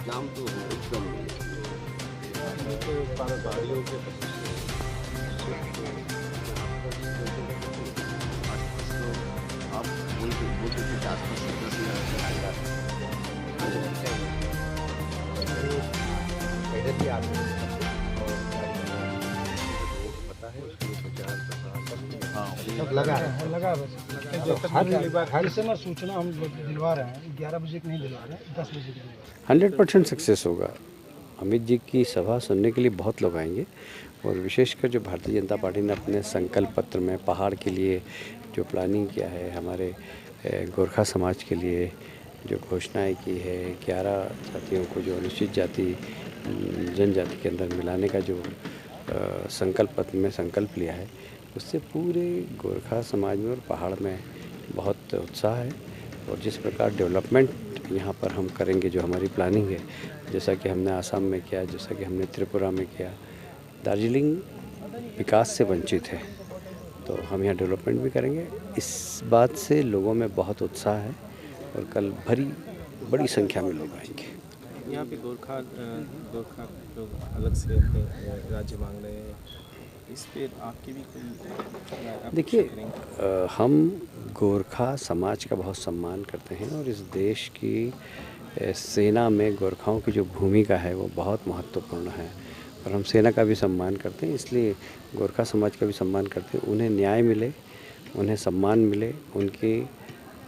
नाम तो एकदम आप बोलते थे आसपास 10,000 पता है उसके लगा हर समय सूचना हम दिलवा रहे हैं, 11 बजे की नहीं दिलवा रहे हैं, 10 बजे की दिलवा रहे हैं। 100% सक्सेस होगा। अमित जी की सभा सुनने के लिए बहुत लोग आएंगे और विशेषकर जो भारतीय जनता पार्टी ने अपने संकल्प पत्र में पहाड़ के लिए जो प्लानिंग किया है, हमारे गोरखा समाज के लिए जो घोषणाएं की है, 11 जातियों को जो अनुसूचित जाति जनजाति के अंदर मिलाने का जो संकल्प पत्र में संकल्प लिया है, उससे पूरे गोरखा समाज में और पहाड़ में बहुत उत्साह है। और जिस प्रकार डेवलपमेंट यहाँ पर हम करेंगे, जो हमारी प्लानिंग है, जैसा कि हमने आसाम में किया, जैसा कि हमने त्रिपुरा में किया, दार्जिलिंग विकास से वंचित है, तो हम यहाँ डेवलपमेंट भी करेंगे। इस बात से लोगों में बहुत उत्साह है और कल बड़ी संख्या में लोग आएंगे। यहाँ पे गोरखा लोग अलग से अपने राज्य मांग रहे हैं, इस पर आपकी भी कोई? देखिए, हम गोरखा समाज का बहुत सम्मान करते हैं और इस देश की सेना में गोरखाओं की जो भूमिका है वो बहुत महत्वपूर्ण है और हम सेना का भी सम्मान करते हैं, इसलिए गोरखा समाज का भी सम्मान करते हैं। उन्हें न्याय मिले, उन्हें सम्मान मिले, उनकी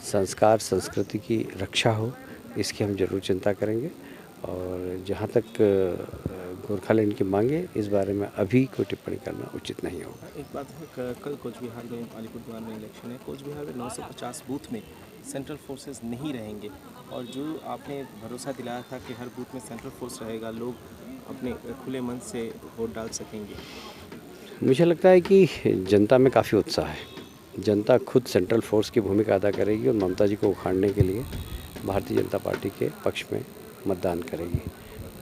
संस्कार संस्कृति की रक्षा हो, इसकी हम जरूर चिंता करेंगे। और जहाँ तक गोरखालैंड की मांगे, इस बारे में अभी कोई टिप्पणी करना उचित नहीं होगा। एक बात है, कल कोच बिहार में, अलीपुरद्वार में इलेक्शन है, कोच बिहार में 950 बूथ में सेंट्रल फोर्सेस नहीं रहेंगे और जो आपने भरोसा दिलाया था कि हर बूथ में सेंट्रल फोर्स रहेगा, लोग अपने खुले मन से वोट डाल सकेंगे। मुझे लगता है कि जनता में काफ़ी उत्साह है। जनता खुद सेंट्रल फोर्स की भूमिका अदा करेगी और ममता जी को उखाड़ने के लिए भारतीय जनता पार्टी के पक्ष में मतदान करेगी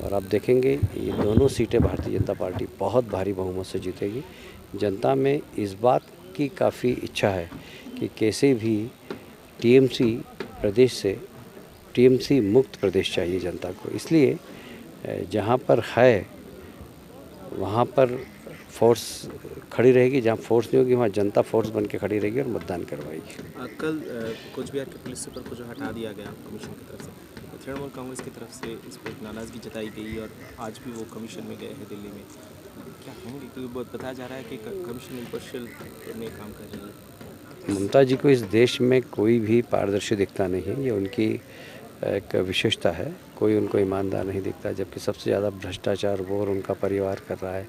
और आप देखेंगे ये दोनों सीटें भारतीय जनता पार्टी बहुत भारी बहुमत से जीतेगी। जनता में इस बात की काफ़ी इच्छा है कि कैसे भी टीएमसी प्रदेश से टीएमसी मुक्त प्रदेश चाहिए जनता को, इसलिए जहाँ पर है वहाँ पर फोर्स खड़ी रहेगी, जहाँ फोर्स नहीं होगी वहाँ जनता फोर्स बन के खड़ी रहेगी और मतदान करवाएगी। कल कोच बिहार के पुलिस सुपर को जो हटा दिया गया कमीशन की तरफ से, तृणमूल कांग्रेस की तरफ से इस पर नाराज़गी जताई गई और आज भी वो कमीशन में गए हैं दिल्ली में, क्या कहेंगे? क्योंकि बहुत बताया जा रहा है कि कमीशन इम्पार्शियल में काम कर रही है। ममता जी को इस देश में कोई भी पारदर्शी दिखता नहीं है, ये उनकी एक विशेषता है। कोई उनको ईमानदार नहीं दिखता, जबकि सबसे ज़्यादा भ्रष्टाचार वो और उनका परिवार कर रहा है।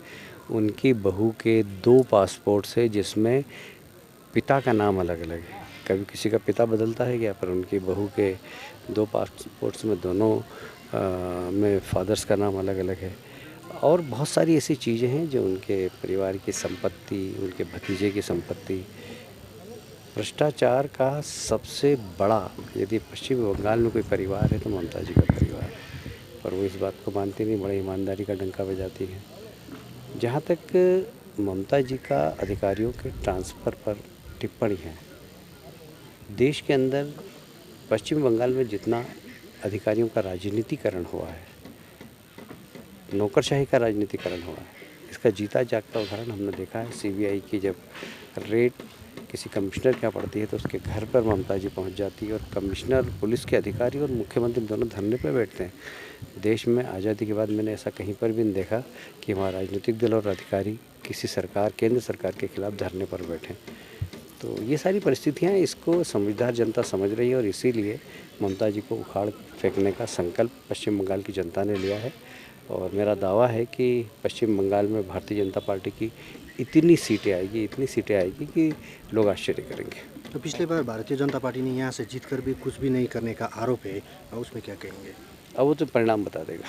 उनकी बहू के 2 पासपोर्ट्स है जिसमें पिता का नाम अलग अलग है। कभी किसी का पिता बदलता है क्या? पर उनकी बहू के 2 पासपोर्ट्स में दोनों में फादर्स का नाम अलग अलग है और बहुत सारी ऐसी चीज़ें हैं जो उनके परिवार की संपत्ति, उनके भतीजे की संपत्ति। भ्रष्टाचार का सबसे बड़ा यदि पश्चिम बंगाल में कोई परिवार है तो ममता जी का परिवार है, पर वो इस बात को मानती नहीं, बड़े ईमानदारी का डंका बजाती है। जहाँ तक ममता जी का अधिकारियों के ट्रांसफ़र पर टिप्पणी है, देश के अंदर पश्चिम बंगाल में जितना अधिकारियों का राजनीतिकरण हुआ है, नौकरशाही का राजनीतिकरण हुआ है, इसका जीता जागता उदाहरण हमने देखा है। सीबीआई की जब रेड किसी कमिश्नर के यहाँ पड़ती है तो उसके घर पर ममता जी पहुँच जाती है और कमिश्नर, पुलिस के अधिकारी और मुख्यमंत्री दोनों धरने पर बैठते हैं। देश में आज़ादी के बाद मैंने ऐसा कहीं पर भी नहीं देखा कि वहाँ राजनीतिक दल और अधिकारी किसी सरकार, केंद्र सरकार के खिलाफ धरने पर बैठें। तो ये सारी परिस्थितियाँ, इसको समझदार जनता समझ रही है और इसीलिए ममता जी को उखाड़ फेंकने का संकल्प पश्चिम बंगाल की जनता ने लिया है। और मेरा दावा है कि पश्चिम बंगाल में भारतीय जनता पार्टी की इतनी सीटें आएगी कि लोग आश्चर्य करेंगे। तो पिछली बार भारतीय जनता पार्टी ने यहाँ से जीतकर भी कुछ भी नहीं करने का आरोप है, उसमें क्या कहेंगे? अब वो तो परिणाम बता देगा।